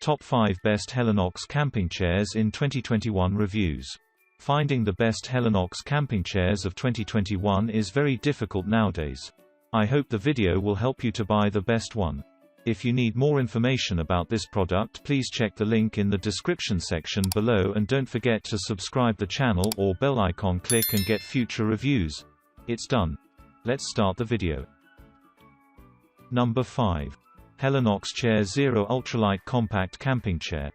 Top 5 Best Helinox Camping Chairs in 2021 Reviews. Finding the best Helinox camping chairs of 2021 is very difficult nowadays. I hope the video will help you to buy the best one. If you need more information about this product, please check the link in the description section below, and don't forget to subscribe the channel or bell icon, click and get future reviews. It's done. Let's start the video. Number 5. Helinox Chair Zero Ultralight Compact Camping Chair.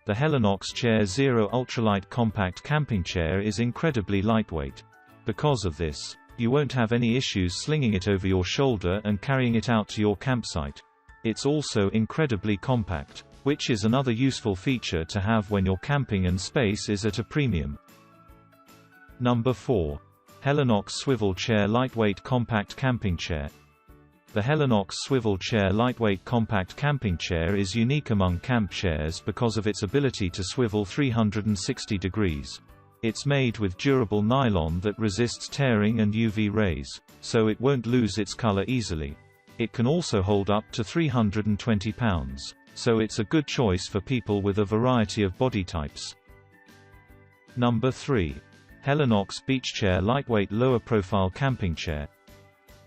The Helinox Chair Zero Ultralight Compact Camping Chair is incredibly lightweight. Because of this, you won't have any issues slinging it over your shoulder and carrying it out to your campsite. It's also incredibly compact, which is another useful feature to have when your camping and space is at a premium. Number 4. Helinox Swivel Chair Lightweight Compact Camping Chair. The Helinox Swivel Chair Lightweight Compact Camping Chair is unique among camp chairs because of its ability to swivel 360 degrees. It's made with durable nylon that resists tearing and UV rays, so it won't lose its color easily. It can also hold up to 320 pounds, so it's a good choice for people with a variety of body types. Number 3. Helinox Beach Chair Lightweight Lower Profile Camping Chair.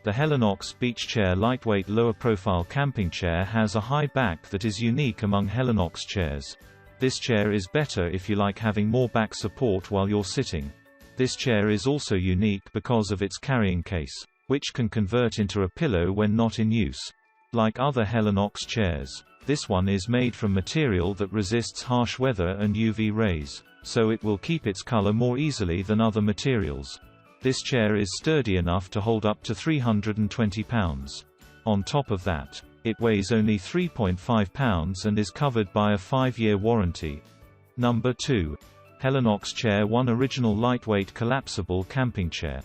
The Helinox Beach Chair Lightweight Lower Profile Camping Chair has a high back that is unique among Helinox chairs. This chair is better if you like having more back support while you're sitting. This chair is also unique because of its carrying case, which can convert into a pillow when not in use. Like other Helinox chairs, this one is made from material that resists harsh weather and UV rays, so it will keep its color more easily than other materials. This chair is sturdy enough to hold up to 320 pounds. On top of that, it weighs only 3.5 pounds and is covered by a 5-year warranty. Number 2. Helinox Chair One Original Lightweight Collapsible Camping Chair.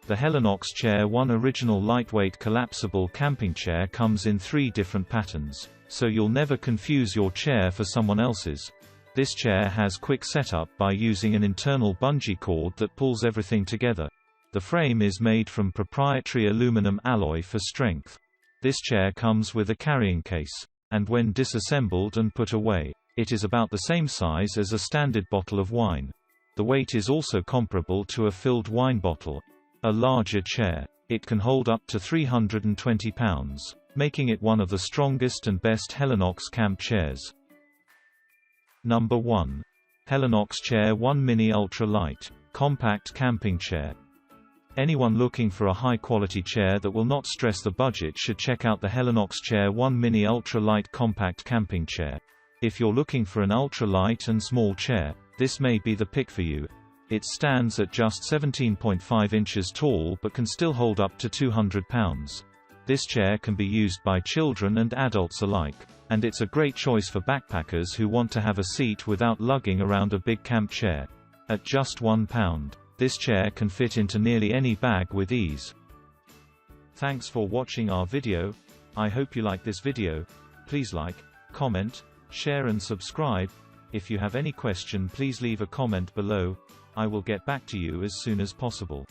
The Helinox Chair One Original Lightweight Collapsible Camping Chair comes in 3 different patterns, so you'll never confuse your chair for someone else's. This chair has quick setup by using an internal bungee cord that pulls everything together. The frame is made from proprietary aluminum alloy for strength. This chair comes with a carrying case, and when disassembled and put away, it is about the same size as a standard bottle of wine. The weight is also comparable to a filled wine bottle. A larger chair, it can hold up to 320 pounds, making it one of the strongest and best Helinox camp chairs. Number 1. Helinox Chair One Mini Ultra Light Compact Camping Chair. Anyone looking for a high-quality chair that will not stress the budget should check out the Helinox Chair One Mini Ultra Light Compact Camping Chair. If you're looking for an ultra-light and small chair, this may be the pick for you. It stands at just 17.5 inches tall but can still hold up to 200 pounds. This chair can be used by children and adults alike, and it's a great choice for backpackers who want to have a seat without lugging around a big camp chair. At just £1, this chair can fit into nearly any bag with ease. Thanks for watching our video. I hope you like this video. Please like, comment, share and subscribe. If you have any question, please leave a comment below. I will get back to you as soon as possible.